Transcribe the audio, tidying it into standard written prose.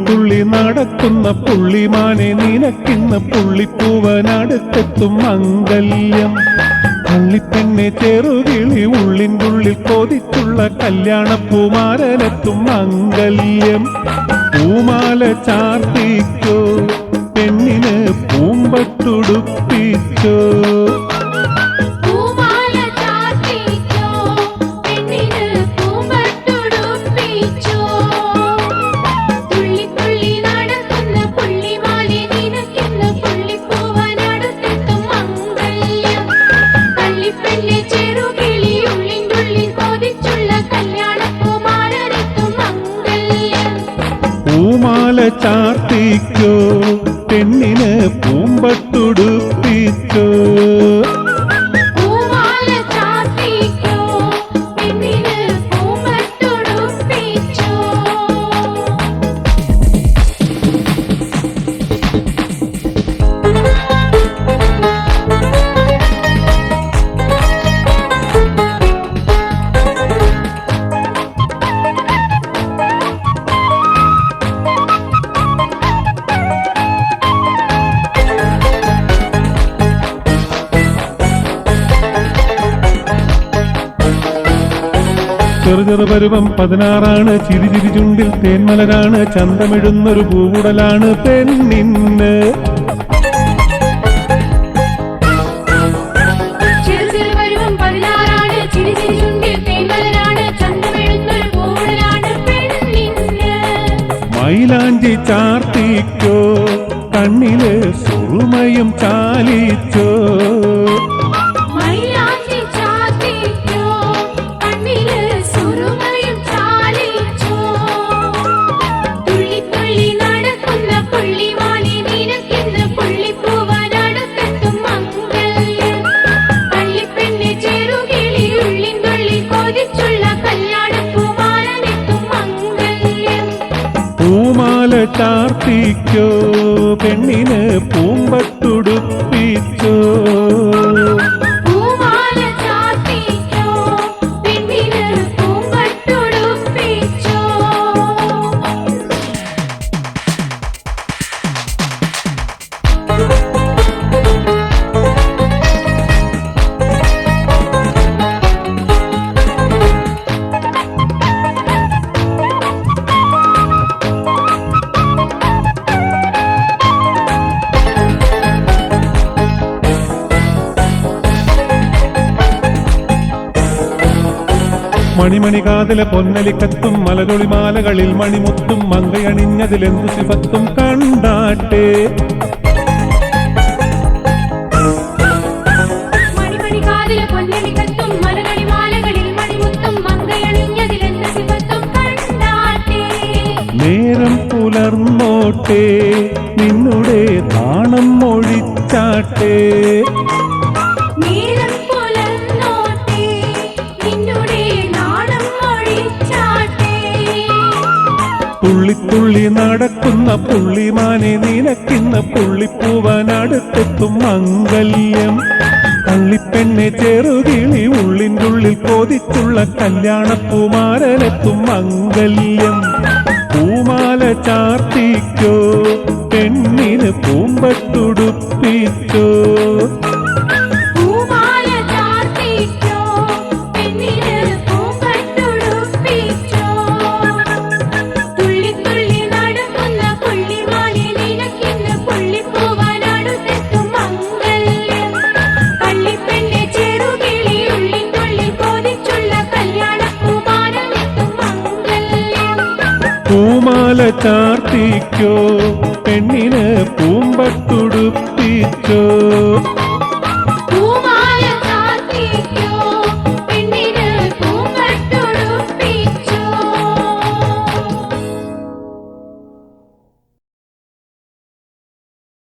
തുള്ളി നടക്കുന്ന പുള്ളിമാനെ നിനക്കിന്ന് പുള്ളിപ്പൂവനടുത്തെത്തും മംഗല്യം. പള്ളിപ്പെണ്ണെ ചെറുകിളി ഉള്ളിനുള്ളിൽ കൊതിച്ചുള്ള കല്യാണപ്പൂമാരനെത്തും മംഗല്യം. പൂമാല ചാർത്തിക്കോ പെണ്ണിന് പൂമ്പട്ടുടുപ്പിച്ചോ. പൂമാല ചാർത്തിക്കോ പെണ്ണിന് പൂമ്പട്ടുടുപ്പിച്ചോ. ചെറുചെറു പരുവം 16 ചിരി ചിരി ചുണ്ടിൽ തേന്മലരാണ് ചന്തമിടുന്നൊരു പൂവുടലാണ് പെണ്ണിന്. മൈലാഞ്ചി ചാർത്തിക്കോ കണ്ണില് സുറുമയും ചാലിച്ചോ. പൂമാല ചാർത്തിക്കോ പെണ്ണിന് പൂമ്പട്ടുടുപ്പിച്ചോ. മണിമണി കാതിലെ പൊന്നലിക്കത്തും മലരൊളിമാലകളിൽ മണിമുത്തും മങ്കയണിഞ്ഞതിലെന്തു ശിവത്തും കണ്ടാട്ടെ. നേരം പുലർന്നോട്ടെ നിന്നുടെ നാണം മൊഴിച്ചാട്ടെ. തുള്ളിത്തുള്ളി നടക്കുന്ന പുള്ളിമാനെ നിനക്കിന്ന് പുള്ളിപ്പൂവനടുത്തെത്തും മംഗല്യം. പള്ളിപ്പെണ്ണെ ചെറുകിളി ഉള്ളിനുള്ളിൽ കൊതിച്ചുള്ള കല്യാണപ്പൂമാരനെത്തും മംഗല്യം. പൂമാല ചാർത്തിക്കോ പെണ്ണിന് പൂമ്പട്ടുടുപ്പിച്ചോ. പൂമാല ചാർത്തിക്കോ പെണ്ണിന് പൂമ്പട്ടുടുപ്പിച്ചോ.